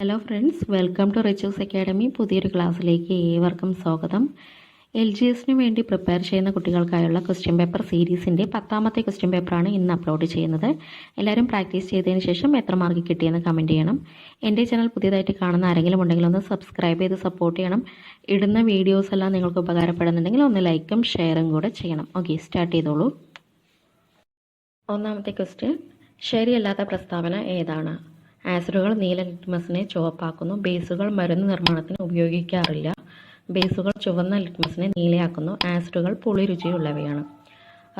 Hello friends, welcome to Richu's academy. പുതിയൊരു ക്ലാസ്സിലേക്ക് ഏവർക്കും സ്വാഗതം. LGSന് വേണ്ടി പ്രിപ്പയർ ചെയ്യുന്ന കുട്ടികൾക്കായുള്ള ക്വസ്റ്റ്യൻ പേപ്പർ സീരീസിൻ്റെ 10ാമത്തെ ക്വസ്റ്റ്യൻ പേപ്പറാണ് ഇന്ന് അപ്ലോഡ് ചെയ്യുന്നത്. എല്ലാവരും പ്രാക്ടീസ് ചെയ്തതിന് ശേഷം എത്ര മാർക്ക് കിട്ടിയെന്ന് കമൻറ്റ് ചെയ്യണം. എൻ്റെ ചാനൽ പുതിയതായിട്ട് കാണുന്ന ആരെങ്കിലും ഉണ്ടെങ്കിൽ ഒന്ന് സബ്സ്ക്രൈബ് ചെയ്ത് സപ്പോർട്ട് ചെയ്യണം. ഇടുന്ന വീഡിയോസ് എല്ലാം നിങ്ങൾക്ക് ഉപകാരപ്പെടുന്നുണ്ടെങ്കിൽ ഒന്ന് ലൈക്കും ഷെയറും കൂടെ ചെയ്യണം. ഓക്കെ, സ്റ്റാർട്ട് ചെയ്തോളൂ. ഒന്നാമത്തെ ക്വസ്റ്റ്യൻ, ശരിയല്ലാത്ത പ്രസ്താവന ഏതാണ്? ആസിഡുകൾ നീല ലിറ്റ്മസിനെ ചുവപ്പാക്കുന്നു. ബേസുകൾ മരുന്ന് നിർമ്മാണത്തിന് ഉപയോഗിക്കാറില്ല. ബേസുകൾ ചുവന്ന ലിറ്റ്മസിനെ നീലയാക്കുന്നു. ആസിഡുകൾ പുളി രുചിയുള്ളവയാണ്.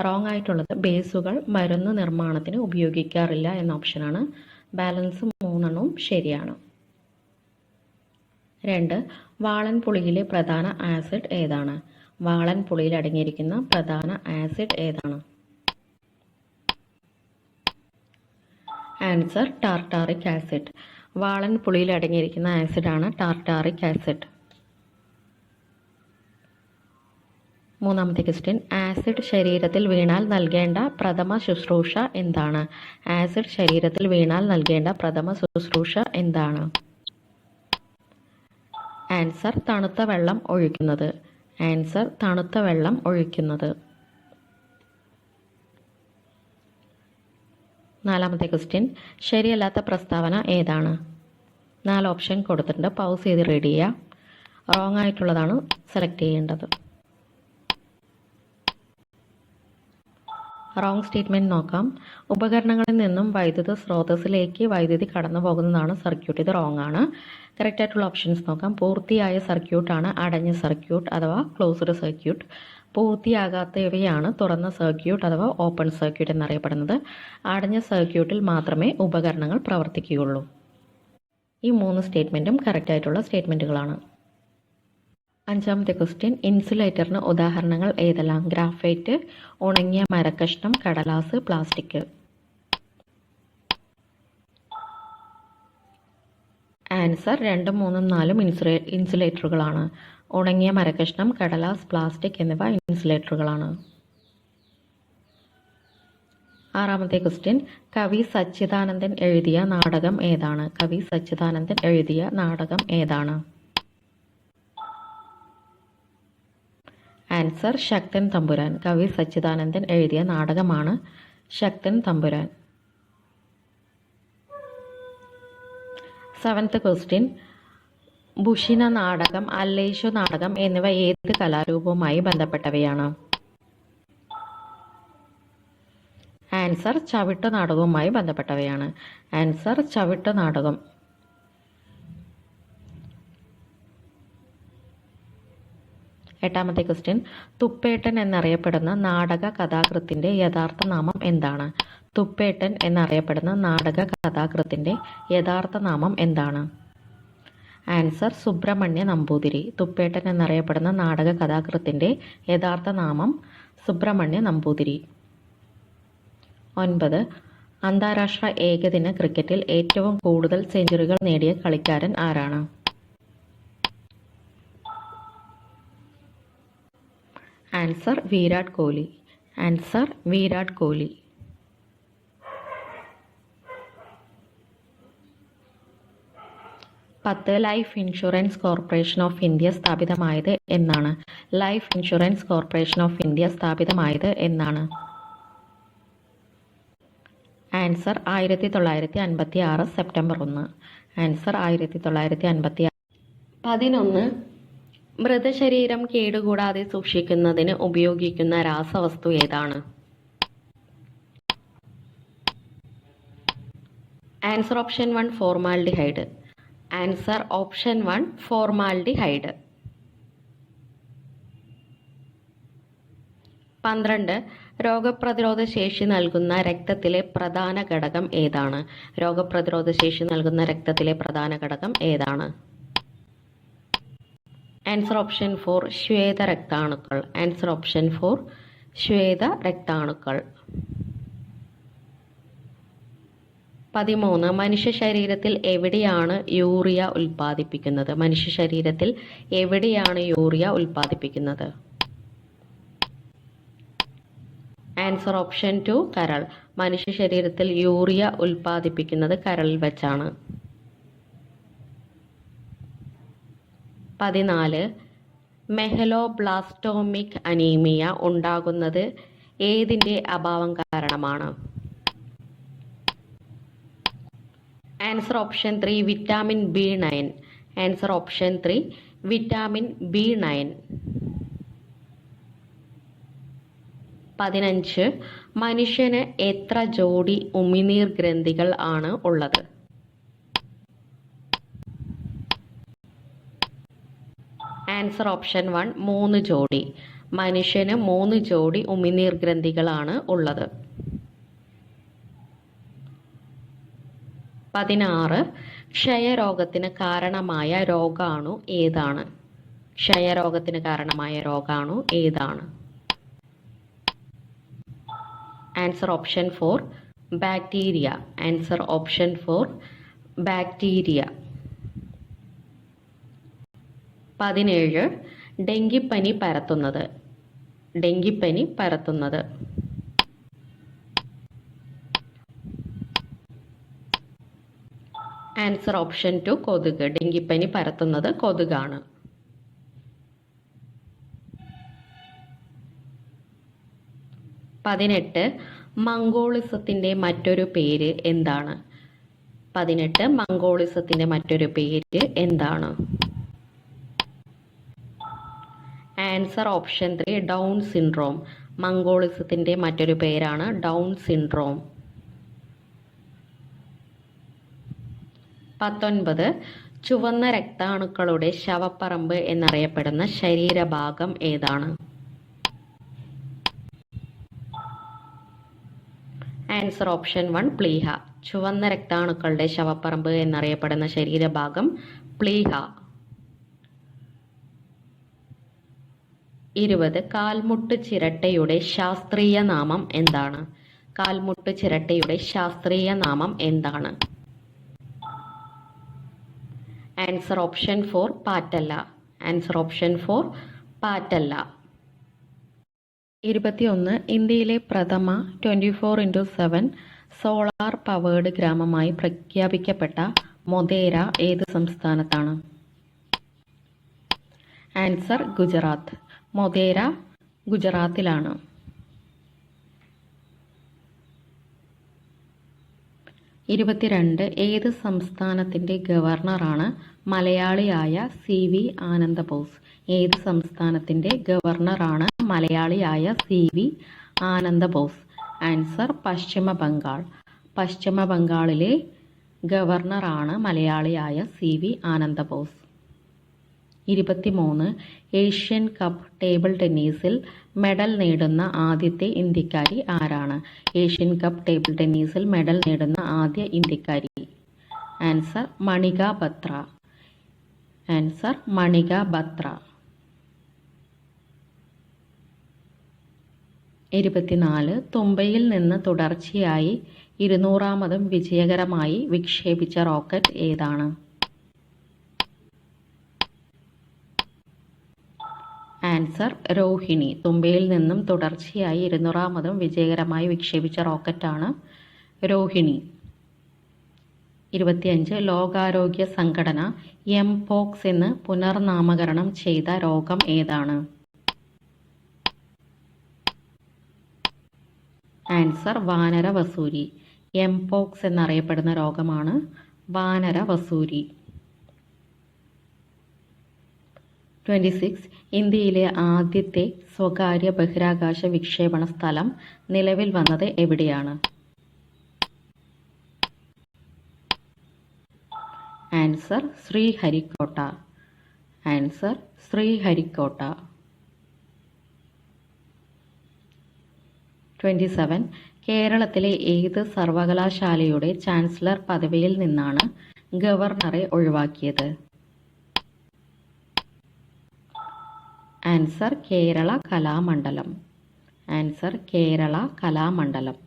റോങ് ആയിട്ടുള്ളത് ബേസുകൾ മരുന്ന് നിർമ്മാണത്തിന് ഉപയോഗിക്കാറില്ല എന്ന ഓപ്ഷനാണ്. ബാലൻസ് 3 ശരിയാണ്. 2. വാളൻ പുളിയിലെ പ്രധാന ആസിഡ് ഏതാണ്? വാളൻ പുളിയിൽ അടങ്ങിയിരിക്കുന്ന പ്രധാന ആസിഡ് ഏതാണ്? Answer tartaric acid. വാളൻ പുളിയിൽ അടങ്ങിയിരിക്കുന്ന ആസിഡാണ് ടാർട്ടാറിക് ആസിഡ്. മൂന്നാമത്തെ ക്വസ്റ്റ്യൻ, ആസിഡ് ശരീരത്തിൽ വീണാൽ നൽകേണ്ട പ്രഥമ ശുശ്രൂഷ എന്താണ്? ആസിഡ് ശരീരത്തിൽ വീണാൽ നൽകേണ്ട പ്രഥമ ശുശ്രൂഷ എന്താണ്? ആൻസർ തണുത്ത വെള്ളം ഒഴിക്കുന്നത്. ആൻസർ തണുത്ത വെള്ളം ഒഴിക്കുന്നത്. നാലാമത്തെ ക്വസ്റ്റ്യൻ, ശരിയല്ലാത്ത പ്രസ്താവന ഏതാണ്? 4 ഓപ്ഷൻ കൊടുത്തിട്ടുണ്ട്. പൗസ് ചെയ്ത് റീഡ് ചെയ്യുക. റോങ് ആയിട്ടുള്ളതാണ് സെലക്ട് ചെയ്യേണ്ടത്. റോങ് സ്റ്റേറ്റ്മെൻറ്റ് നോക്കാം. ഉപകരണങ്ങളിൽ നിന്നും വൈദ്യുത സ്രോതസ്സിലേക്ക് വൈദ്യുതി കടന്നു പോകുന്നതാണ് സർക്യൂട്ട്. ഇത് റോങ് ആണ്. കറക്റ്റ് ആയിട്ടുള്ള ഓപ്ഷൻസ് നോക്കാം. പൂർത്തിയായ സർക്യൂട്ടാണ് അടഞ്ഞ സർക്യൂട്ട് അഥവാ ക്ലോസ്ഡ് സർക്യൂട്ട്. പൂർത്തിയാകാത്തവയാണ് തുറന്ന സർക്യൂട്ട് അഥവാ ഓപ്പൺ സർക്യൂട്ട് എന്നറിയപ്പെടുന്നത്. അടഞ്ഞ സർക്യൂട്ടിൽ മാത്രമേ ഉപകരണങ്ങൾ പ്രവർത്തിക്കുകയുള്ളൂ. ഈ 3 സ്റ്റേറ്റ്മെൻറ്റും കറക്റ്റ് ആയിട്ടുള്ള സ്റ്റേറ്റ്മെൻറ്റുകളാണ്. അഞ്ചാമത്തെ ക്വസ്റ്റ്യൻ, ഇൻസുലേറ്ററിന് ഉദാഹരണങ്ങൾ ഏതെല്ലാം? ഗ്രാഫൈറ്റ്, ഉണങ്ങിയ മരക്കഷ്ണം, കടലാസ്, പ്ലാസ്റ്റിക്. ആൻസർ 2, 3, 4 ഇൻസുലേറ്ററുകളാണ്. ഉണങ്ങിയ മരക്കഷ്ണം, കടലാസ്, പ്ലാസ്റ്റിക് എന്നിവ ഇൻസുലേറ്ററുകളാണ്. ആറാമത്തെ ക്വസ്റ്റ്യൻ, കവി സച്ചിദാനന്ദൻ എഴുതിയ നാടകം ഏതാണ്? കവി സച്ചിദാനന്ദൻ എഴുതിയ നാടകം ഏതാണ്? ആൻസർ ശക്തൻ തമ്പുരാൻ. കവി സച്ചിദാനന്ദൻ എഴുതിയ നാടകമാണ് ശക്തൻ തമ്പുരാൻ. 7th ക്വസ്റ്റ്യൻ, ഭുഷിന നാടകം, അല്ലേശു നാടകം എന്നിവ ഏത് കലാരൂപവുമായി ബന്ധപ്പെട്ടവയാണ്? ആൻസർ ചവിട്ട് നാടകവുമായി ബന്ധപ്പെട്ടവയാണ്. ആൻസർ ചവിട്ട് നാടകം. 8ാമത്തെ ക്വസ്റ്റ്യൻ, തുപ്പേട്ടൻ എന്നറിയപ്പെടുന്ന നാടക കഥാകൃത്തിന്റെ യഥാർത്ഥ നാമം എന്താണ്? തുപ്പേട്ടൻ എന്നറിയപ്പെടുന്ന നാടക കഥാകൃത്തിന്റെ യഥാർത്ഥ നാമം എന്താണ്? ആൻസർ സുബ്രഹ്മണ്യ നമ്പൂതിരി. തുപ്പേട്ടൻ എന്നറിയപ്പെടുന്ന നാടക കഥാകൃത്തിന്റെ യഥാർത്ഥ നാമം സുബ്രഹ്മണ്യ നമ്പൂതിരി. 9. അന്താരാഷ്ട്ര ഏകദിന ക്രിക്കറ്റിൽ ഏറ്റവും കൂടുതൽ സെഞ്ചുറികൾ നേടിയ കളിക്കാരൻ ആരാണ്? Answer Virat Kohli. Answer Virat Kohli. 10. Life insurance corporation of India സ്ഥാപിതമായത് എന്നാണ്? Life insurance corporation of India സ്ഥാപിതമായത് എന്നാണ്? Answer 1956 September 1. ആൻസർ 1956. 11. മൃതശരീരം കേടുകൂടാതെ സൂക്ഷിക്കുന്നതിന് ഉപയോഗിക്കുന്ന രാസവസ്തു ഏതാണ്? Answer option 1 formaldehyde. Answer option 1 formaldehyde. 12. രോഗപ്രതിരോധ ശേഷി നൽകുന്ന രക്തത്തിലെ പ്രധാന ഘടകം ഏതാണ്? രോഗപ്രതിരോധ ശേഷി നൽകുന്ന രക്തത്തിലെ പ്രധാന ഘടകം ഏതാണ്? ആൻസർ ഓപ്ഷൻ 4 ശ്വേത രക്താണുക്കൾ. ആൻസർ ഓപ്ഷൻ 4 ശ്വേത രക്താണുക്കൾ. 13. മനുഷ്യ ശരീരത്തിൽ എവിടെയാണ് യൂറിയ ഉൽപ്പാദിപ്പിക്കുന്നത്? മനുഷ്യ ശരീരത്തിൽ എവിടെയാണ് യൂറിയ ഉൽപ്പാദിപ്പിക്കുന്നത്? ആൻസർ ഓപ്ഷൻ 2 കരൾ. മനുഷ്യ ശരീരത്തിൽ യൂറിയ ഉൽപ്പാദിപ്പിക്കുന്നത് കരളിൽ വെച്ചാണ്. 14 മെഹലോബ്ലാസ്റ്റോമിക് അനീമിയ ഉണ്ടാകുന്നത് ഏതിൻ്റെ അഭാവം കാരണമാണ്? Answer option 3 vitamin B9. Answer option 3 vitamin B9. 15 മനുഷ്യന് എത്ര ജോഡി ഉമിനീർ ഗ്രന്ഥികൾ ആണ് ഉള്ളത്? ആൻസർ ഓപ്ഷൻ 1 3 ജോഡി. മനുഷ്യന് 3 ജോഡി ഉമിനീർ ഗ്രന്ഥികളാണ് ഉള്ളത്. 16 ക്ഷയരോഗത്തിന് കാരണമായ രോഗാണു ഏതാണ്? ക്ഷയരോഗത്തിന് കാരണമായ രോഗാണു ഏതാണ്? Answer option 4 bacteria. Answer option 4 bacteria. 17 ഡെങ്കിപ്പനി പരത്തുന്നത്. ഡെങ്കിപ്പനി പരത്തുന്നത്. ആൻസർ ഓപ്ഷൻ 2 കൊതുക്. ഡെങ്കിപ്പനി പരത്തുന്നത് കൊതുകാണ്. 18 മംഗോളിസത്തിന്റെ മറ്റൊരു പേര് എന്താണ്? 18 മംഗോളിസത്തിന്റെ മറ്റൊരു പേര് എന്താണ്? Answer option 3 down syndrome. മംഗോളിസത്തിന്റെ മറ്റൊരു പേരാണ് ഡൗൺ സിൻഡ്രോം. 19 ചുവന്ന രക്താണുക്കളുടെ ശവപ്പറമ്പ് എന്നറിയപ്പെടുന്ന ശരീരഭാഗം ഏതാണ്? Answer option 1 പ്ലീഹ. ചുവന്ന രക്താണുക്കളുടെ ശവപ്പറമ്പ് എന്നറിയപ്പെടുന്ന ശരീരഭാഗം പ്ലീഹ. 20 കാൽമുട്ട് ചിരട്ടയുടെ ശാസ്ത്രീയ നാമം എന്താണ്? കാൽമുട്ട് ചിരട്ടയുടെ ശാസ്ത്രീയ നാമം എന്താണ്? Answer option 4 patella. Answer option 4 patella. 21 ഇന്ത്യയിലെ പ്രഥമ 24x7 സോളാർ പവേർഡ് ഗ്രാമമായി പ്രഖ്യാപിക്കപ്പെട്ട മൊതേര ഏത് സംസ്ഥാനത്താണ്? ആൻസർ ഗുജറാത്ത്. മൊതേര ഗുജറാത്തിലാണ്. 22 ഏത് സംസ്ഥാനത്തിൻ്റെ ഗവർണറാണ് മലയാളിയായ CV ആനന്ദബോസ്? ഏത് സംസ്ഥാനത്തിൻ്റെ ഗവർണറാണ് മലയാളിയായ CV ആനന്ദബോസ്? ആൻസർ പശ്ചിമ ബംഗാൾ. പശ്ചിമ ബംഗാളിലെ ഗവർണറാണ് മലയാളിയായ CV Ananda Bose. 23 Asian cup table ടെന്നീസിൽ മെഡൽ നേടുന്ന ആദ്യത്തെ ഇന്ത്യക്കാരി ആരാണ്? ഏഷ്യൻ കപ്പ് ടേബിൾ ടെന്നീസിൽ മെഡൽ നേടുന്ന ആദ്യ ഇന്ത്യക്കാരി. ആൻസർ മണിക ബത്ര. ആൻസർ മണിക ബത്ര. 24 തുമ്പയിൽ നിന്ന് തുടർച്ചയായി 200ാമതും വിജയകരമായി വിക്ഷേപിച്ച റോക്കറ്റ് ഏതാണ്? ആൻസർ രോഹിണി. തുമ്പയിൽ നിന്നും തുടർച്ചയായി 200ാമതും വിജയകരമായി വിക്ഷേപിച്ച റോക്കറ്റാണ് രോഹിണി. 25 ലോകാരോഗ്യ സംഘടന എംപോക്സ് എന്ന് പുനർനാമകരണം ചെയ്ത രോഗം ഏതാണ്? ആൻസർ വാനര വസൂരി. എംപോക്സ് എന്നറിയപ്പെടുന്ന രോഗമാണ് വാനര വസൂരി. 26 ഇന്ത്യയിലെ ആദ്യത്തെ സ്വകാര്യ ബഹിരാകാശ വിക്ഷേപണ സ്ഥലം നിലവിൽ വന്നത് എവിടെയാണ്? ആൻസർ ശ്രീഹരിക്കോട്ട. ആൻസർ ശ്രീഹരിക്കോട്ട. 27 കേരളത്തിലെ ഏത് സർവകലാശാലയുടെ ചാൻസലർ പദവിയിൽ നിന്നാണ് ഗവർണറെ ഒഴിവാക്കിയത്? ആൻസർ കേരള കലാമണ്ഡലം. ആൻസർ കേരള കലാമണ്ഡലം.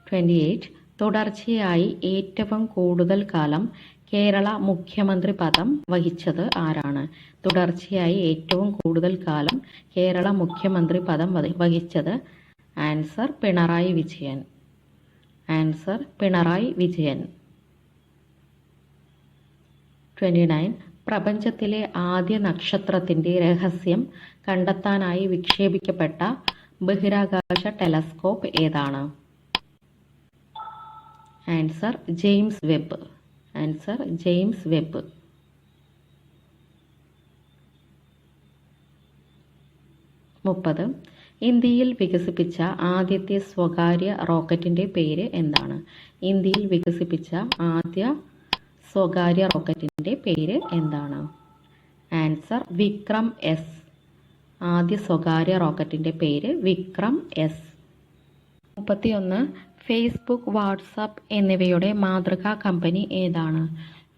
28 തുടർച്ചയായി ഏറ്റവും കൂടുതൽ കാലം കേരള മുഖ്യമന്ത്രി പദം വഹിച്ചത് ആരാണ്? തുടർച്ചയായി ഏറ്റവും കൂടുതൽ കാലം കേരള മുഖ്യമന്ത്രി പദം വഹിച്ചത് ആൻസർ പിണറായി വിജയൻ. ആൻസർ പിണറായി വിജയൻ. 29. പ്രപഞ്ചത്തിലെ ആദ്യ നക്ഷത്രത്തിന്റെ രഹസ്യം കണ്ടെത്താനായി വിക്ഷേപിക്കപ്പെട്ട ബഹിരാകാശ ടെലസ്കോപ്പ് ഏതാണ്? Answer James Webb. Answer James Webb. 30. ഇന്ത്യയിൽ വികസിപ്പിച്ച ആദ്യത്തെ സ്വകാര്യ റോക്കറ്റിന്റെ പേര് എന്താണ്? ഇന്ത്യയിൽ വികസിപ്പിച്ച ആദ്യ സ്വകാര്യ റോക്കറ്റിന്റെ പേര് എന്താണ്? Answer Vikram S. ആദ്യ സ്വകാര്യ റോക്കറ്റിന്റെ പേര് വിക്രം എസ്. 31. ഫേസ്ബുക്ക്, വാട്സാപ്പ് എന്നിവയുടെ മാതൃകാ കമ്പനി ഏതാണ്?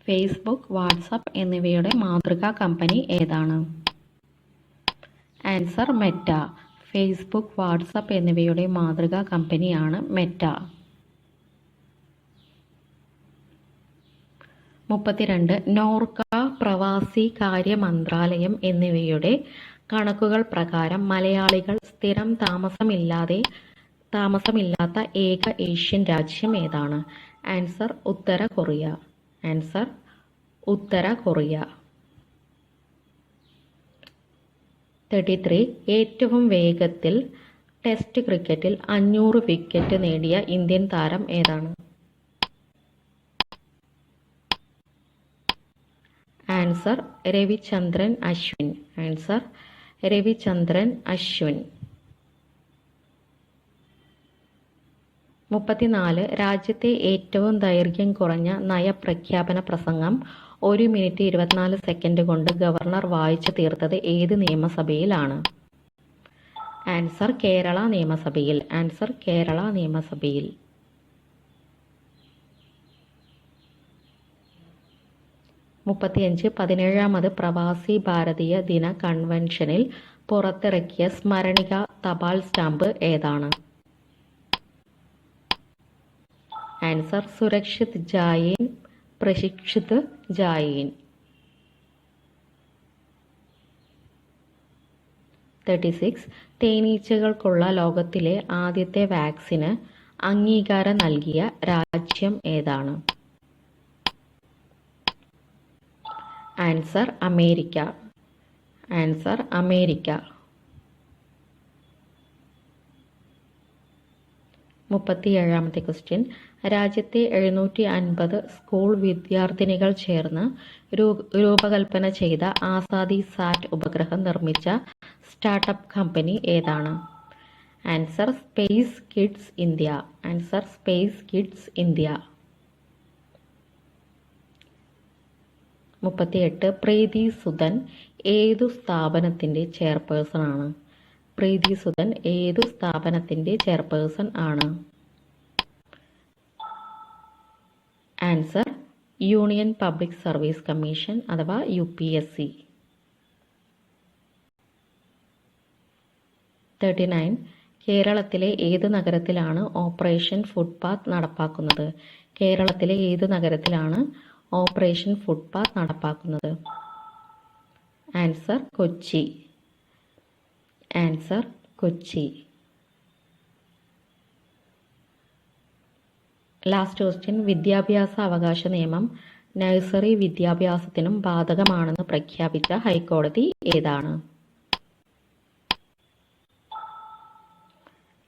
ഫേസ്ബുക്ക്, വാട്സാപ്പ് എന്നിവയുടെ മാതൃകാ കമ്പനി ഏതാണ്? Answer Meta. ഫേസ്ബുക്ക്, വാട്സാപ്പ് എന്നിവയുടെ മാതൃകാ കമ്പനിയാണ് മെറ്റ. 32. നോർക്ക, പ്രവാസി കാര്യ മന്ത്രാലയം എന്നിവയുടെ കണക്കുകൾ പ്രകാരം മലയാളികൾ സ്ഥിരം താമസമില്ലാത്ത ഏക ഏഷ്യൻ രാജ്യം ഏതാണ്? ആൻസർ ഉത്തര കൊറിയ. ആൻസർ ഉത്തര കൊറിയ. 33. ഏറ്റവും വേഗത്തിൽ ടെസ്റ്റ് ക്രിക്കറ്റിൽ 500 വിക്കറ്റ് നേടിയ ഇന്ത്യൻ താരം ഏതാണ്? ആൻസർ രവിചന്ദ്രൻ അശ്വിൻ. ആൻസർ രവിചന്ദ്രൻ അശ്വിൻ. 34. രാജ്യത്തെ ഏറ്റവും ദൈർഘ്യം കുറഞ്ഞ നയപ്രഖ്യാപന പ്രസംഗം 1 മിനിറ്റ് 24 സെക്കൻഡ് കൊണ്ട് ഗവർണർ വായിച്ചു തീർത്തത് ഏത് നിയമസഭയിലാണ്? ആൻസർ കേരള നിയമസഭയിൽ. ആൻസർ കേരള നിയമസഭയിൽ. 35. 17ാമത് പ്രവാസി ഭാരതീയ ദിന കൺവെൻഷനിൽ പുറത്തിറക്കിയ സ്മരണിക തപാൽ സ്റ്റാമ്പ് ഏതാണ്? ആൻസർ സുരക്ഷിത് ജായേൻ, പ്രശിക്ഷിത് ജായേൻ. 36. തേനീച്ചകൾക്കുള്ള ലോകത്തിലെ ആദ്യത്തെ വാക്സിന് അംഗീകാരം നൽകിയ രാജ്യം ഏതാണ്? Answer America. Answer America. 37ാമത്തെ ക്വസ്റ്റ്യൻ. രാജ്യത്തെ 750 സ്കൂൾ വിദ്യാർത്ഥിനികൾ ചേർന്ന് രൂപകൽപ്പന ചെയ്ത ആസാദി സാറ്റ് ഉപഗ്രഹം നിർമ്മിച്ച സ്റ്റാർട്ടപ്പ് കമ്പനി ഏതാണ്? Answer space kids India. Answer space kids India. 38. Preeti Sudan ഏതു സ്ഥാപനത്തിന്റെ ചെയർപേഴ്സൺ ആണ്? പ്രീതി സുദൻ ഏതു സ്ഥാപനത്തിന്റെ ചെയർപേഴ്സൺ ആണ്? Answer union public service commission അഥവാ UPSC. 39. കേരളത്തിലെ ഏത് നഗരത്തിലാണ് ഓപ്പറേഷൻ ഫുട്പാത്ത് നടപ്പാക്കുന്നത്? കേരളത്തിലെ ഏത് നഗരത്തിലാണ് ഓപ്പറേഷൻ ഫുട്പാത്ത് നടപ്പാക്കുന്നത്? Answer Kochi. Answer Kochi. Last question. വിദ്യാഭ്യാസ അവകാശ നിയമം നഴ്സറി വിദ്യാഭ്യാസത്തിനും ബാധകമാണെന്ന് പ്രഖ്യാപിച്ച ഹൈക്കോടതി ഏതാണ്?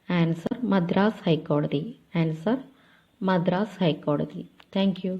ആൻസർ മദ്രാസ് ഹൈക്കോടതി. ആൻസർ മദ്രാസ് ഹൈക്കോടതി. Thank you.